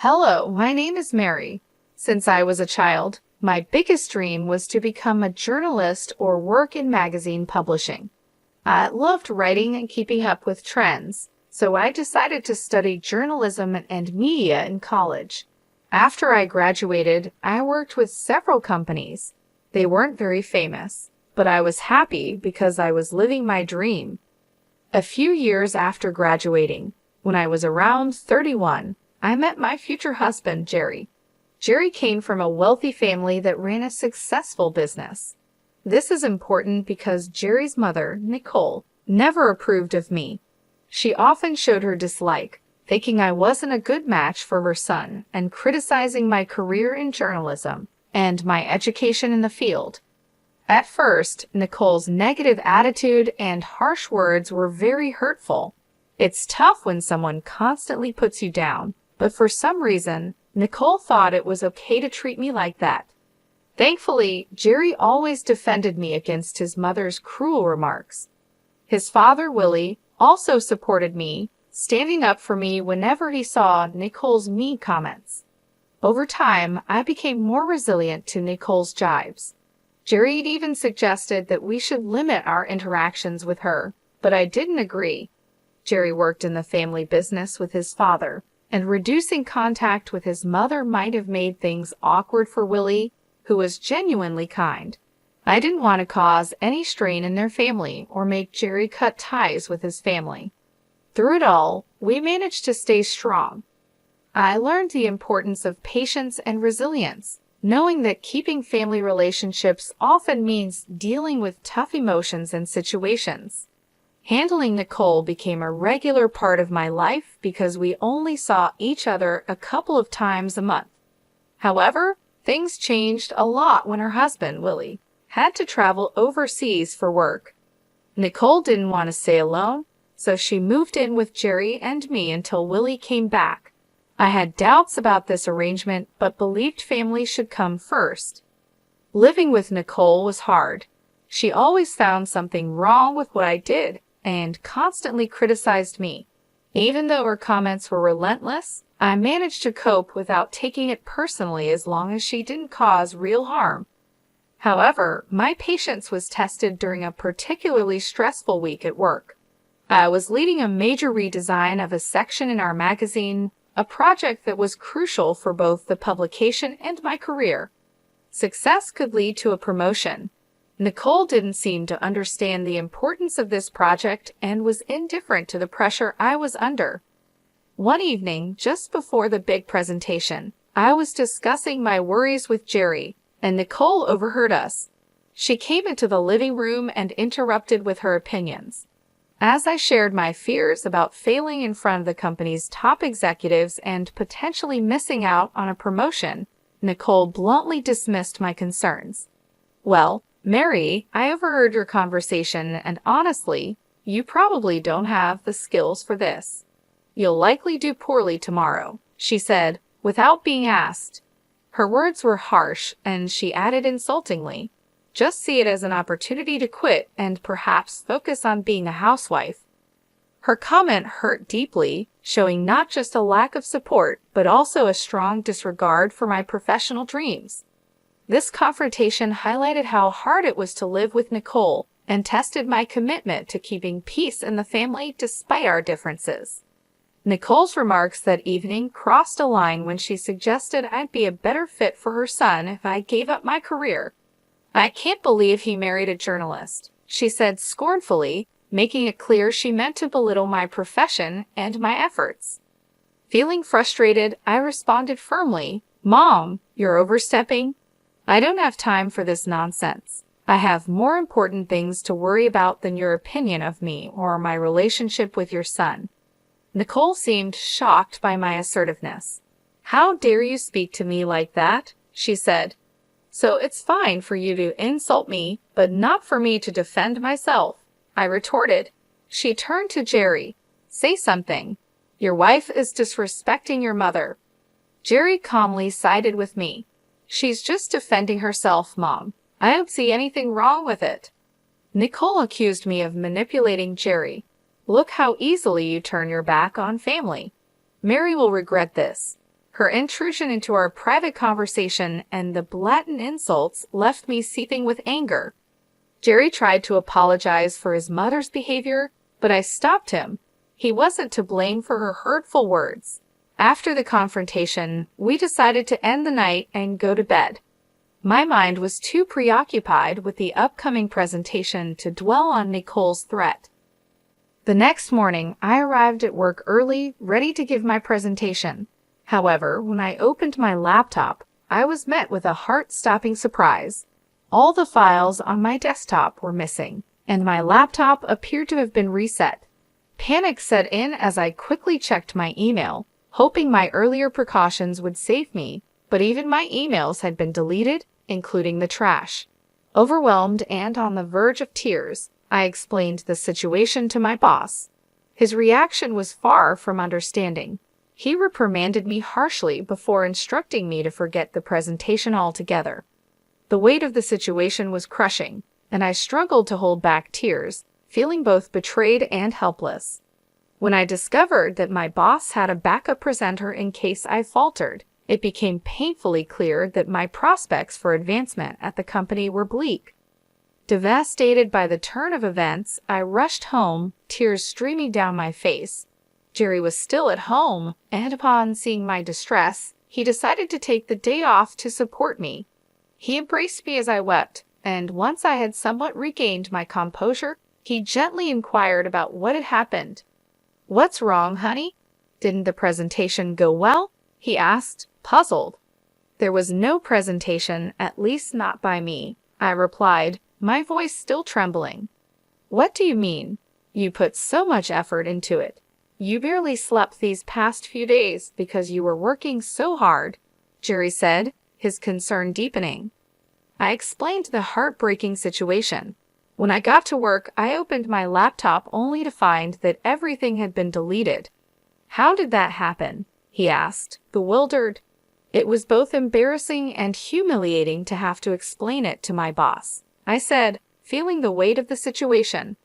Hello, my name is Mary. Since I was a child, my biggest dream was to become a journalist or work in magazine publishing. I loved writing and keeping up with trends, so I decided to study journalism and media in college. After I graduated, I worked with several companies. They weren't very famous, but I was happy because I was living my dream. A few years after graduating, when I was around 31, I met my future husband, Jerry. Jerry came from a wealthy family that ran a successful business. This is important because Jerry's mother, Nicole, never approved of me. She often showed her dislike, thinking I wasn't a good match for her son and criticizing my career in journalism and my education in the field. At first, Nicole's negative attitude and harsh words were very hurtful. It's tough when someone constantly puts you down, but for some reason, Nicole thought it was okay to treat me like that. Thankfully, Jerry always defended me against his mother's cruel remarks. His father, Willie, also supported me, standing up for me whenever he saw Nicole's mean comments. Over time, I became more resilient to Nicole's jibes. Jerry even suggested that we should limit our interactions with her, but I didn't agree. Jerry worked in the family business with his father, and reducing contact with his mother might have made things awkward for Willie, who was genuinely kind. I didn't want to cause any strain in their family or make Jerry cut ties with his family. Through it all, we managed to stay strong. I learned the importance of patience and resilience, knowing that keeping family relationships often means dealing with tough emotions and situations. Handling Nicole became a regular part of my life because we only saw each other a couple of times a month. However, things changed a lot when her husband, Willie, had to travel overseas for work. Nicole didn't want to stay alone, so she moved in with Jerry and me until Willie came back. I had doubts about this arrangement, but believed family should come first. Living with Nicole was hard. She always found something wrong with what I did and constantly criticized me. Even though her comments were relentless, I managed to cope without taking it personally as long as she didn't cause real harm. However, my patience was tested during a particularly stressful week at work. I was leading a major redesign of a section in our magazine, a project that was crucial for both the publication and my career. Success could lead to a promotion. Nicole didn't seem to understand the importance of this project and was indifferent to the pressure I was under. One evening, just before the big presentation, I was discussing my worries with Jerry, and Nicole overheard us. She came into the living room and interrupted with her opinions. As I shared my fears about failing in front of the company's top executives and potentially missing out on a promotion, Nicole bluntly dismissed my concerns. "Well, Mary, I overheard your conversation, and honestly, you probably don't have the skills for this. You'll likely do poorly tomorrow," she said, without being asked. Her words were harsh, and she added insultingly, "Just see it as an opportunity to quit and perhaps focus on being a housewife." Her comment hurt deeply, showing not just a lack of support, but also a strong disregard for my professional dreams. This confrontation highlighted how hard it was to live with Nicole and tested my commitment to keeping peace in the family despite our differences. Nicole's remarks that evening crossed a line when she suggested I'd be a better fit for her son if I gave up my career. "I can't believe he married a journalist," she said scornfully, making it clear she meant to belittle my profession and my efforts. Feeling frustrated, I responded firmly, "Mom, you're overstepping. I don't have time for this nonsense. I have more important things to worry about than your opinion of me or my relationship with your son." Nicole seemed shocked by my assertiveness. "How dare you speak to me like that?" she said. "So it's fine for you to insult me, but not for me to defend myself," I retorted. She turned to Jerry. "Say something. Your wife is disrespecting your mother." Jerry calmly sided with me. "She's just defending herself, Mom. I don't see anything wrong with it." Nicole accused me of manipulating Jerry. "Look how easily you turn your back on family. Mary will regret this." Her intrusion into our private conversation and the blatant insults left me seething with anger. Jerry tried to apologize for his mother's behavior, but I stopped him. He wasn't to blame for her hurtful words. After the confrontation, we decided to end the night and go to bed. My mind was too preoccupied with the upcoming presentation to dwell on Nicole's threat. The next morning, I arrived at work early, ready to give my presentation. However, when I opened my laptop, I was met with a heart-stopping surprise. All the files on my desktop were missing, and my laptop appeared to have been reset. Panic set in as I quickly checked my email, hoping my earlier precautions would save me, but even my emails had been deleted, including the trash. Overwhelmed and on the verge of tears, I explained the situation to my boss. His reaction was far from understanding. He reprimanded me harshly before instructing me to forget the presentation altogether. The weight of the situation was crushing, and I struggled to hold back tears, feeling both betrayed and helpless. When I discovered that my boss had a backup presenter in case I faltered, it became painfully clear that my prospects for advancement at the company were bleak. Devastated by the turn of events, I rushed home, tears streaming down my face. Jerry was still at home, and upon seeing my distress, he decided to take the day off to support me. He embraced me as I wept, and once I had somewhat regained my composure, he gently inquired about what had happened. "What's wrong, honey? Didn't the presentation go well?" he asked, puzzled. "There was no presentation, at least not by me," I replied, my voice still trembling. "What do you mean? You put so much effort into it. You barely slept these past few days because you were working so hard," Jerry said, his concern deepening. I explained the heartbreaking situation. When I got to work, I opened my laptop only to find that everything had been deleted. "How did that happen?" he asked, bewildered. It was both embarrassing and humiliating to have to explain it to my boss, I said, feeling the weight of the situation.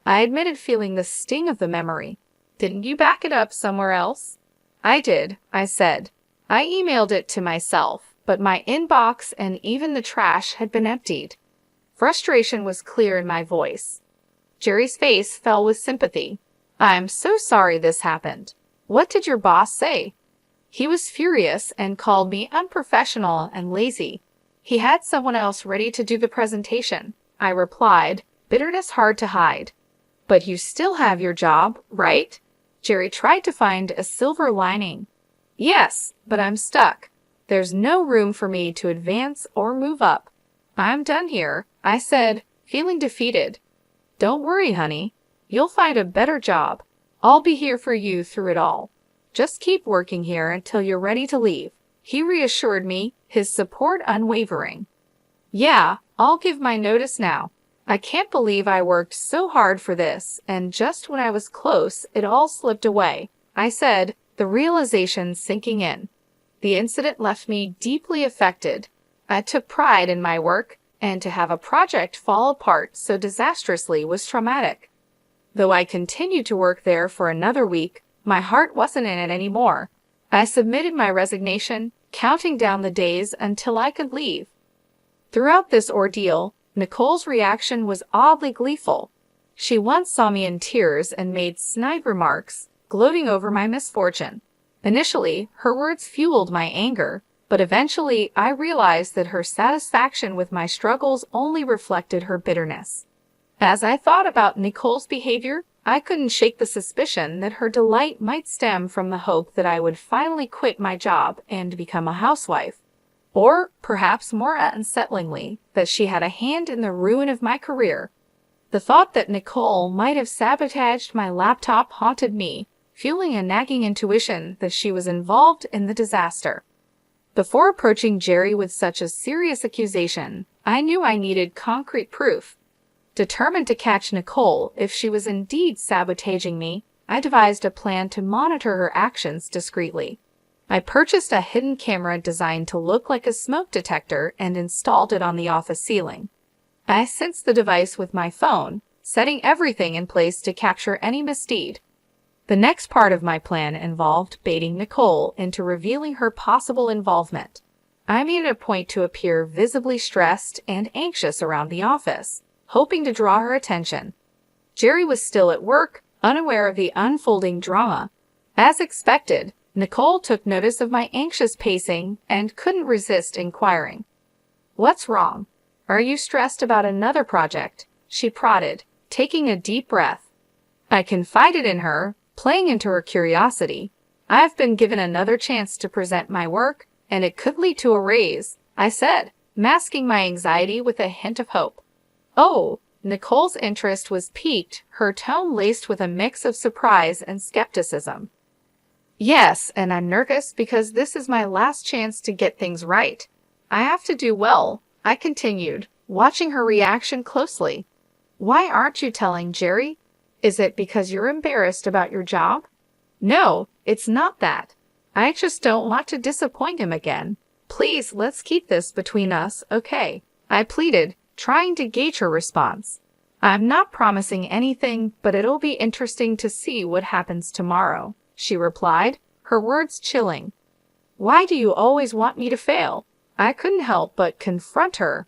I admitted feeling the sting of the memory. "Didn't you back it up somewhere else?" "I did," I said. "I emailed it to myself, but my inbox and even the trash had been emptied." Frustration was clear in my voice. Jerry's face fell with sympathy. "I'm so sorry this happened. What did your boss say?" "He was furious and called me unprofessional and lazy. He had someone else ready to do the presentation," I replied, bitterness hard to hide. "But you still have your job, right?" Jerry tried to find a silver lining. "Yes, but I'm stuck. There's no room for me to advance or move up. I'm done here," I said, feeling defeated. "Don't worry, honey. You'll find a better job. I'll be here for you through it all. Just keep working here until you're ready to leave," he reassured me, his support unwavering. "Yeah, I'll give my notice now. I can't believe I worked so hard for this, and just when I was close, it all slipped away," I said, the realization sinking in. The incident left me deeply affected. I took pride in my work, and to have a project fall apart so disastrously was traumatic. Though I continued to work there for another week, my heart wasn't in it anymore. I submitted my resignation, counting down the days until I could leave. Throughout this ordeal, Nicole's reaction was oddly gleeful. She once saw me in tears and made snide remarks, gloating over my misfortune. Initially, her words fueled my anger, but eventually I realized that her satisfaction with my struggles only reflected her bitterness. As I thought about Nicole's behavior, I couldn't shake the suspicion that her delight might stem from the hope that I would finally quit my job and become a housewife. Or, perhaps more unsettlingly, that she had a hand in the ruin of my career. The thought that Nicole might have sabotaged my laptop haunted me, fueling a nagging intuition that she was involved in the disaster. Before approaching Jerry with such a serious accusation, I knew I needed concrete proof. Determined to catch Nicole if she was indeed sabotaging me, I devised a plan to monitor her actions discreetly. I purchased a hidden camera designed to look like a smoke detector and installed it on the office ceiling. I sensed the device with my phone, setting everything in place to capture any misdeed. The next part of my plan involved baiting Nicole into revealing her possible involvement. I made it a point to appear visibly stressed and anxious around the office, hoping to draw her attention. Jerry was still at work, unaware of the unfolding drama. As expected, Nicole took notice of my anxious pacing and couldn't resist inquiring. "What's wrong? Are you stressed about another project?" she prodded, taking a deep breath. I confided in her, playing into her curiosity. "I've been given another chance to present my work, and it could lead to a raise," I said, masking my anxiety with a hint of hope. "Oh," Nicole's interest was piqued, her tone laced with a mix of surprise and skepticism. "Yes, and I'm nervous because this is my last chance to get things right. I have to do well," I continued, watching her reaction closely. "Why aren't you telling Jerry? Is it because you're embarrassed about your job?" "No, it's not that. I just don't want to disappoint him again. Please, let's keep this between us, okay?" I pleaded, trying to gauge her response. "I'm not promising anything, but it'll be interesting to see what happens tomorrow," she replied, her words chilling. "Why do you always want me to fail?" I couldn't help but confront her.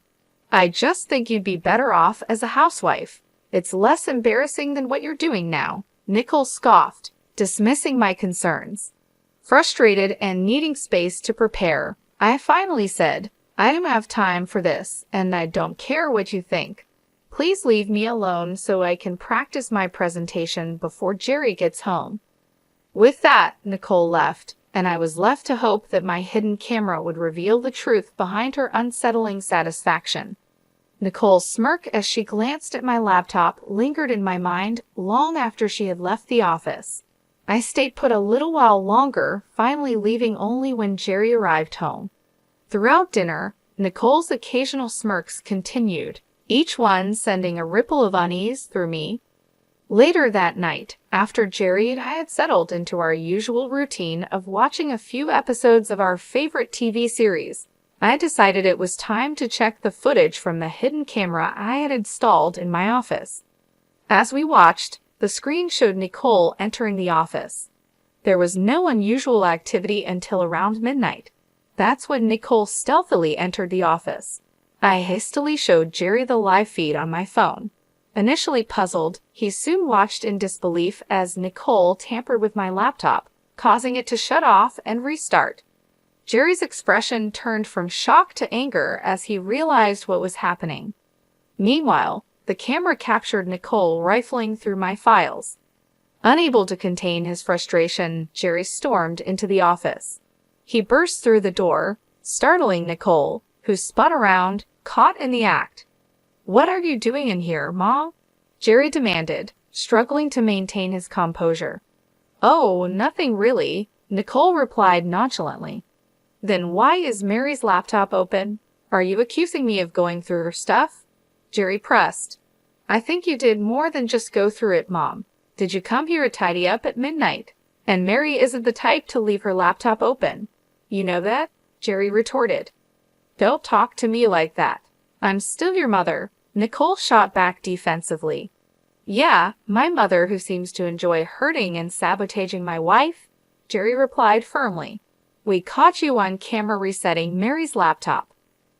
"I just think you'd be better off as a housewife. It's less embarrassing than what you're doing now," Nicole scoffed, dismissing my concerns. Frustrated and needing space to prepare, I finally said, "I don't have time for this, and I don't care what you think. Please leave me alone so I can practice my presentation before Jerry gets home." With that, Nicole left, and I was left to hope that my hidden camera would reveal the truth behind her unsettling satisfaction. Nicole's smirk as she glanced at my laptop lingered in my mind long after she had left the office. I stayed put a little while longer, finally leaving only when Jerry arrived home. Throughout dinner, Nicole's occasional smirks continued, each one sending a ripple of unease through me. Later that night, after Jerry and I had settled into our usual routine of watching a few episodes of our favorite TV series, I decided it was time to check the footage from the hidden camera I had installed in my office. As we watched, the screen showed Nicole entering the office. There was no unusual activity until around midnight. That's when Nicole stealthily entered the office. I hastily showed Jerry the live feed on my phone. Initially puzzled, he soon watched in disbelief as Nicole tampered with my laptop, causing it to shut off and restart. Jerry's expression turned from shock to anger as he realized what was happening. Meanwhile, the camera captured Nicole rifling through my files. Unable to contain his frustration, Jerry stormed into the office. He burst through the door, startling Nicole, who spun around, caught in the act. "What are you doing in here, Mom?" Jerry demanded, struggling to maintain his composure. "Oh, nothing really," Nicole replied nonchalantly. "Then why is Mary's laptop open? Are you accusing me of going through her stuff?" Jerry pressed. "I think you did more than just go through it, Mom. Did you come here to tidy up at midnight? And Mary isn't the type to leave her laptop open. You know that?" Jerry retorted. "Don't talk to me like that. I'm still your mother," Nicole shot back defensively. "Yeah, my mother who seems to enjoy hurting and sabotaging my wife?" Jerry replied firmly. "We caught you on camera resetting Mary's laptop.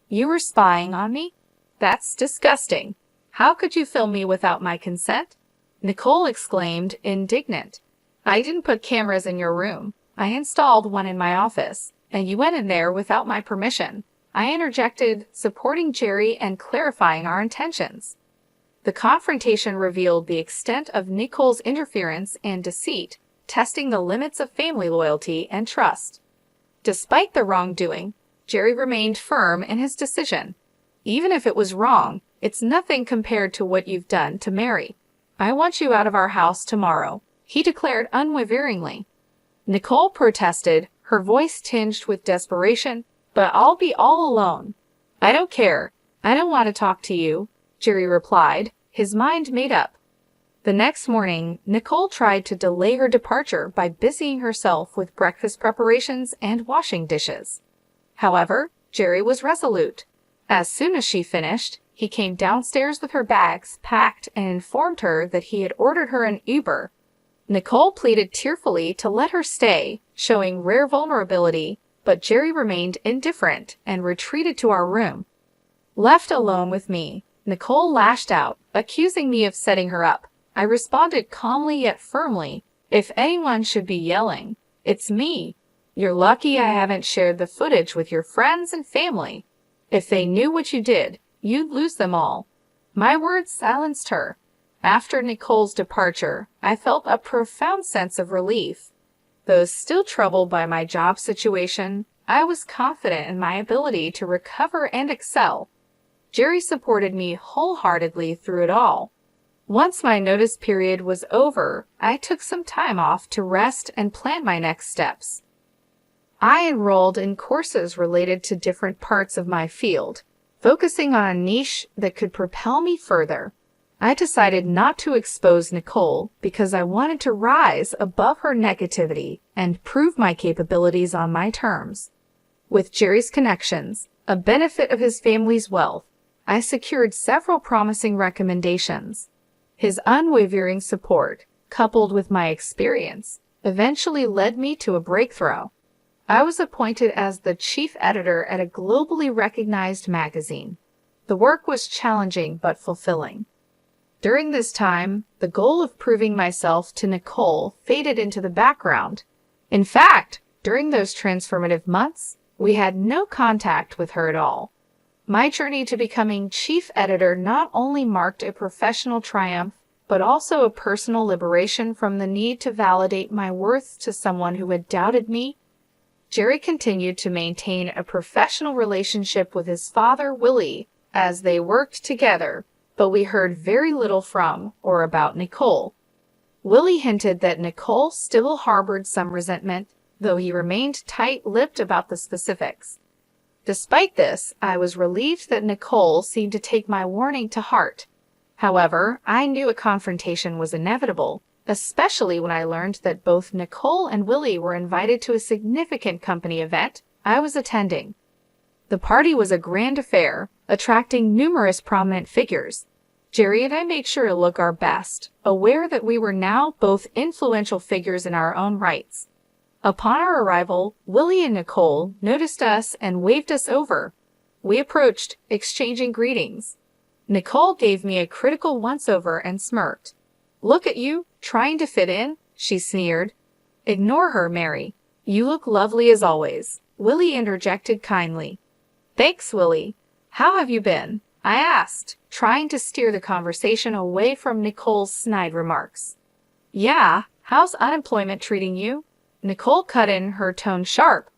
You were spying on me? That's disgusting. How could you film me without my consent?" Nicole exclaimed, indignant. "I didn't put cameras in your room. I installed one in my office, and you went in there without my permission," I interjected, supporting Jerry and clarifying our intentions. The confrontation revealed the extent of Nicole's interference and deceit, testing the limits of family loyalty and trust. Despite the wrongdoing, Jerry remained firm in his decision. "Even if it was wrong, it's nothing compared to what you've done to Mary. I want you out of our house tomorrow," he declared unwaveringly. Nicole protested, her voice tinged with desperation, "But I'll be all alone." "I don't care. I don't want to talk to you," Jerry replied, his mind made up. The next morning, Nicole tried to delay her departure by busying herself with breakfast preparations and washing dishes. However, Jerry was resolute. As soon as she finished, he came downstairs with her bags packed and informed her that he had ordered her an Uber. Nicole pleaded tearfully to let her stay, showing rare vulnerability, but Jerry remained indifferent and retreated to our room. Left alone with me, Nicole lashed out, accusing me of setting her up. I responded calmly yet firmly, "If anyone should be yelling, it's me. You're lucky I haven't shared the footage with your friends and family. If they knew what you did, you'd lose them all." My words silenced her. After Nicole's departure, I felt a profound sense of relief. Though still troubled by my job situation, I was confident in my ability to recover and excel. Jerry supported me wholeheartedly through it all. Once my notice period was over, I took some time off to rest and plan my next steps. I enrolled in courses related to different parts of my field, focusing on a niche that could propel me further. I decided not to expose Nicole because I wanted to rise above her negativity and prove my capabilities on my terms. With Jerry's connections, a benefit of his family's wealth, I secured several promising recommendations. His unwavering support, coupled with my experience, eventually led me to a breakthrough. I was appointed as the chief editor at a globally recognized magazine. The work was challenging but fulfilling. During this time, the goal of proving myself to Nicole faded into the background. In fact, during those transformative months, we had no contact with her at all. My journey to becoming chief editor not only marked a professional triumph, but also a personal liberation from the need to validate my worth to someone who had doubted me. Jerry continued to maintain a professional relationship with his father, Willie, as they worked together, but we heard very little from or about Nicole. Willie hinted that Nicole still harbored some resentment, though he remained tight-lipped about the specifics. Despite this, I was relieved that Nicole seemed to take my warning to heart. However, I knew a confrontation was inevitable, especially when I learned that both Nicole and Willie were invited to a significant company event I was attending. The party was a grand affair, attracting numerous prominent figures. Jerry and I made sure to look our best, aware that we were now both influential figures in our own rights. Upon our arrival, Willie and Nicole noticed us and waved us over. We approached, exchanging greetings. Nicole gave me a critical once-over and smirked. "Look at you, trying to fit in," she sneered. "Ignore her, Mary. You look lovely as always," Willie interjected kindly. "Thanks, Willie. How have you been?" I asked, trying to steer the conversation away from Nicole's snide remarks. "Yeah, how's unemployment treating you?" Nicole cut in, her tone sharp.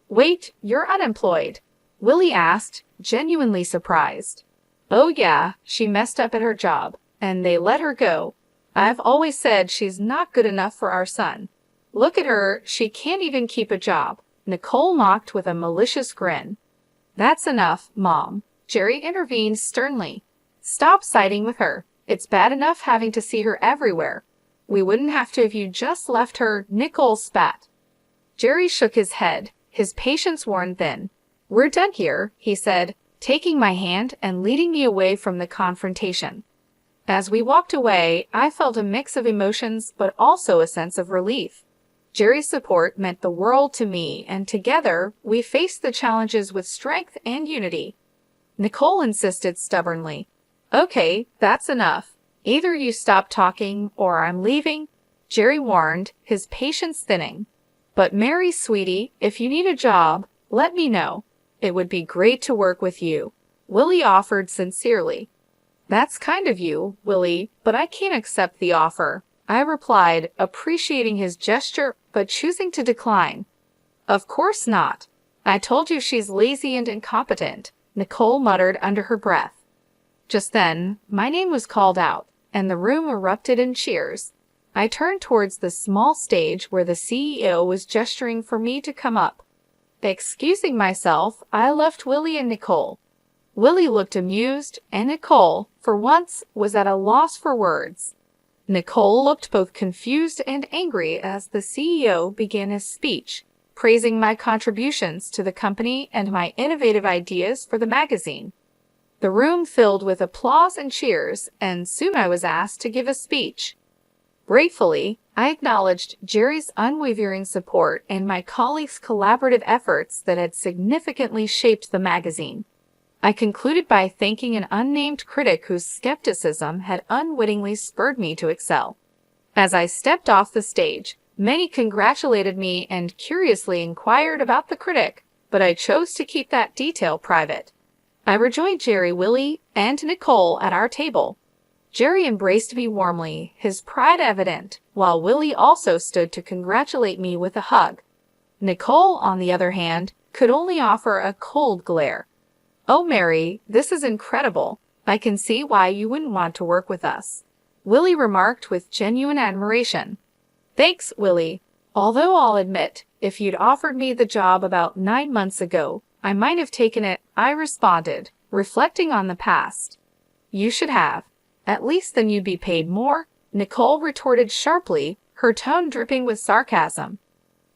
"Wait, you're unemployed?" Willie asked, genuinely surprised. "Oh yeah, she messed up at her job, and they let her go. I've always said she's not good enough for our son. Look at her, she can't even keep a job," Nicole mocked with a malicious grin. "That's enough, Mom," Jerry intervened sternly. "Stop siding with her. It's bad enough having to see her everywhere. We wouldn't have to if you just left her," Nicole spat. Jerry shook his head, his patience worn thin. "We're done here," he said, taking my hand and leading me away from the confrontation. As we walked away, I felt a mix of emotions but also a sense of relief. Jerry's support meant the world to me, and together, we faced the challenges with strength and unity. Nicole insisted stubbornly. "Okay, that's enough. Either you stop talking or I'm leaving," Jerry warned, his patience thinning. "But Mary, sweetie, if you need a job, let me know. It would be great to work with you," Willie offered sincerely. "That's kind of you, Willie, but I can't accept the offer," I replied, appreciating his gesture but choosing to decline. "Of course not. I told you she's lazy and incompetent," Nicole muttered under her breath. Just then, my name was called out, and the room erupted in cheers. I turned towards the small stage where the CEO was gesturing for me to come up. Excusing myself, I left Willie and Nicole. Willie looked amused, and Nicole, for once, was at a loss for words. Nicole looked both confused and angry as the CEO began his speech, praising my contributions to the company and my innovative ideas for the magazine. The room filled with applause and cheers, and soon I was asked to give a speech. Gratefully, I acknowledged Jerry's unwavering support and my colleagues' collaborative efforts that had significantly shaped the magazine. I concluded by thanking an unnamed critic whose skepticism had unwittingly spurred me to excel. As I stepped off the stage, many congratulated me and curiously inquired about the critic, but I chose to keep that detail private. I rejoined Jerry, Willie, and Nicole at our table. Jerry embraced me warmly, his pride evident, while Willie also stood to congratulate me with a hug. Nicole, on the other hand, could only offer a cold glare. "Oh, Mary, this is incredible. I can see why you wouldn't want to work with us," Willie remarked with genuine admiration. "Thanks, Willie. Although I'll admit, if you'd offered me the job about 9 months ago, I might have taken it," I responded, reflecting on the past. "You should have. At least then you'd be paid more," Nicole retorted sharply, her tone dripping with sarcasm.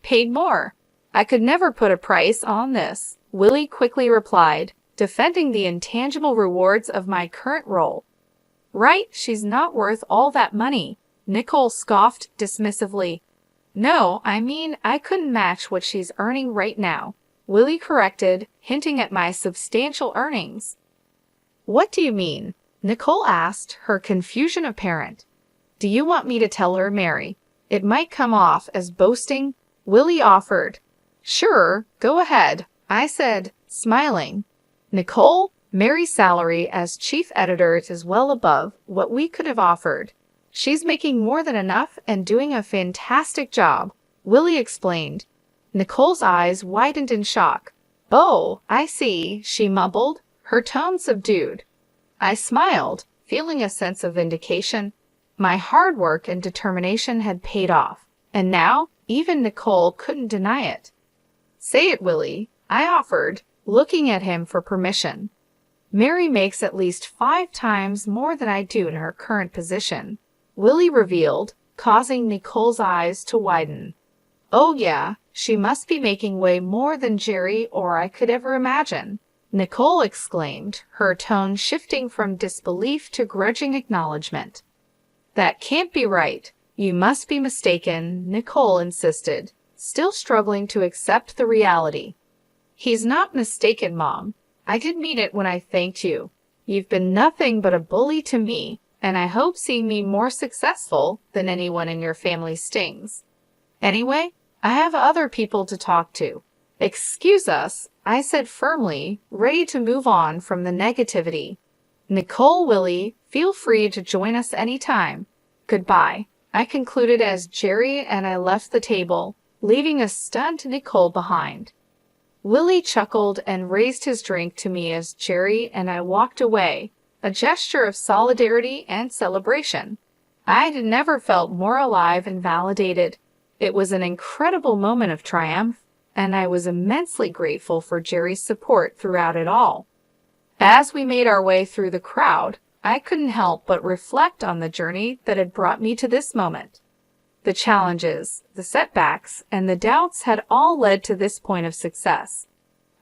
"Paid more? I could never put a price on this," Willie quickly replied, defending the intangible rewards of my current role. "Right, she's not worth all that money," Nicole scoffed dismissively. "No, I mean I couldn't match what she's earning right now," Willie corrected, hinting at my substantial earnings. "What do you mean?" Nicole asked, her confusion apparent. "Do you want me to tell her, Mary? It might come off as boasting," Willie offered. "Sure, go ahead," I said, smiling. "Nicole, Mary's salary as chief editor is well above what we could have offered. She's making more than enough and doing a fantastic job," Willie explained. Nicole's eyes widened in shock. "Oh, I see," she mumbled, her tone subdued. I smiled, feeling a sense of vindication. My hard work and determination had paid off, and now even Nicole couldn't deny it. "Say it, Willie," I offered, looking at him for permission. "Mary makes at least 5 times more than I do in her current position," Willie revealed, causing Nicole's eyes to widen. "Oh yeah, she must be making way more than Jerry or I could ever imagine," Nicole exclaimed, her tone shifting from disbelief to grudging acknowledgement. "That can't be right. You must be mistaken," Nicole insisted, still struggling to accept the reality. "He's not mistaken, Mom. I did mean it when I thanked you. You've been nothing but a bully to me, and I hope seeing me more successful than anyone in your family stings. Anyway, I have other people to talk to." "Excuse us," I said firmly, ready to move on from the negativity. "Nicole, Willie, feel free to join us anytime. Goodbye," I concluded as Jerry and I left the table, leaving a stunned Nicole behind. Willie chuckled and raised his drink to me as Jerry and I walked away, a gesture of solidarity and celebration. I had never felt more alive and validated. It was an incredible moment of triumph, and I was immensely grateful for Jerry's support throughout it all. As we made our way through the crowd, I couldn't help but reflect on the journey that had brought me to this moment. The challenges, the setbacks, and the doubts had all led to this point of success.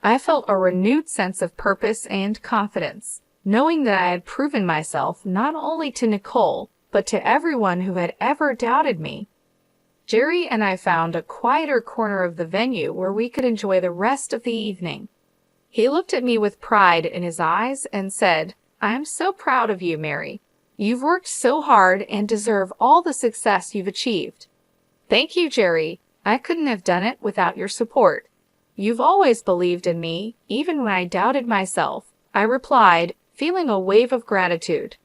I felt a renewed sense of purpose and confidence, knowing that I had proven myself not only to Nicole, but to everyone who had ever doubted me. Jerry and I found a quieter corner of the venue where we could enjoy the rest of the evening. He looked at me with pride in his eyes and said, "I am so proud of you, Mary. You've worked so hard and deserve all the success you've achieved." "Thank you, Jerry. I couldn't have done it without your support. You've always believed in me, even when I doubted myself," I replied, feeling a wave of gratitude.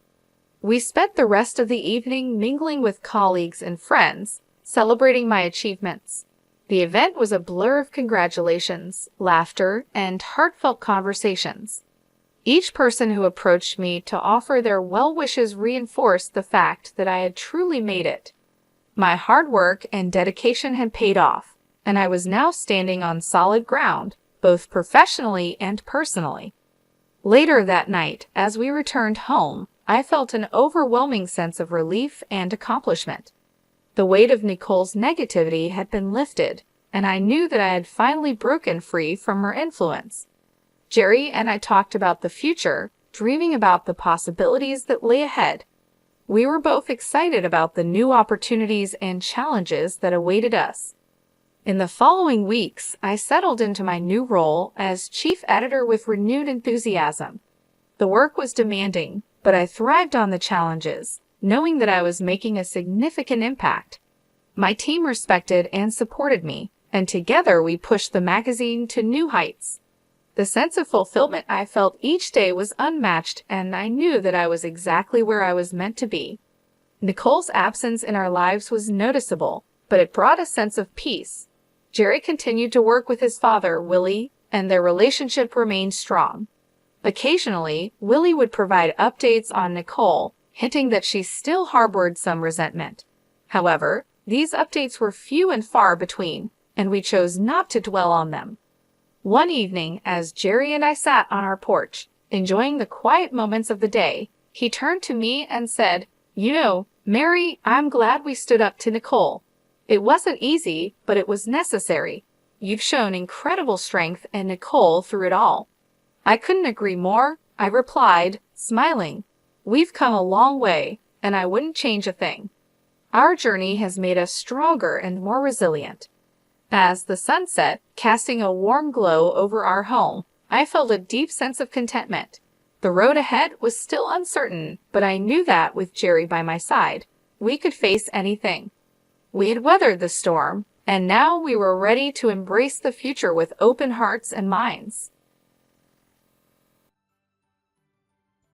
We spent the rest of the evening mingling with colleagues and friends, celebrating my achievements. The event was a blur of congratulations, laughter, and heartfelt conversations. Each person who approached me to offer their well wishes reinforced the fact that I had truly made it. My hard work and dedication had paid off, and I was now standing on solid ground, both professionally and personally. Later that night, as we returned home, I felt an overwhelming sense of relief and accomplishment. The weight of Nicole's negativity had been lifted, and I knew that I had finally broken free from her influence. Jerry and I talked about the future, dreaming about the possibilities that lay ahead. We were both excited about the new opportunities and challenges that awaited us. In the following weeks, I settled into my new role as chief editor with renewed enthusiasm. The work was demanding, but I thrived on the challenges, knowing that I was making a significant impact. My team respected and supported me, and together we pushed the magazine to new heights. The sense of fulfillment I felt each day was unmatched, and I knew that I was exactly where I was meant to be. Nicole's absence in our lives was noticeable, but it brought a sense of peace. Jerry continued to work with his father, Willie, and their relationship remained strong. Occasionally, Willie would provide updates on Nicole, hinting that she still harbored some resentment. However, these updates were few and far between, and we chose not to dwell on them. One evening, as Jerry and I sat on our porch, enjoying the quiet moments of the day, he turned to me and said, "You know, Mary, I'm glad we stood up to Nicole. It wasn't easy, but it was necessary. You've shown incredible strength and Nicole through it all." "I couldn't agree more," I replied, smiling. "We've come a long way, and I wouldn't change a thing. Our journey has made us stronger and more resilient." As the sun set, casting a warm glow over our home, I felt a deep sense of contentment. The road ahead was still uncertain, but I knew that with Jerry by my side, we could face anything. We had weathered the storm, and now we were ready to embrace the future with open hearts and minds.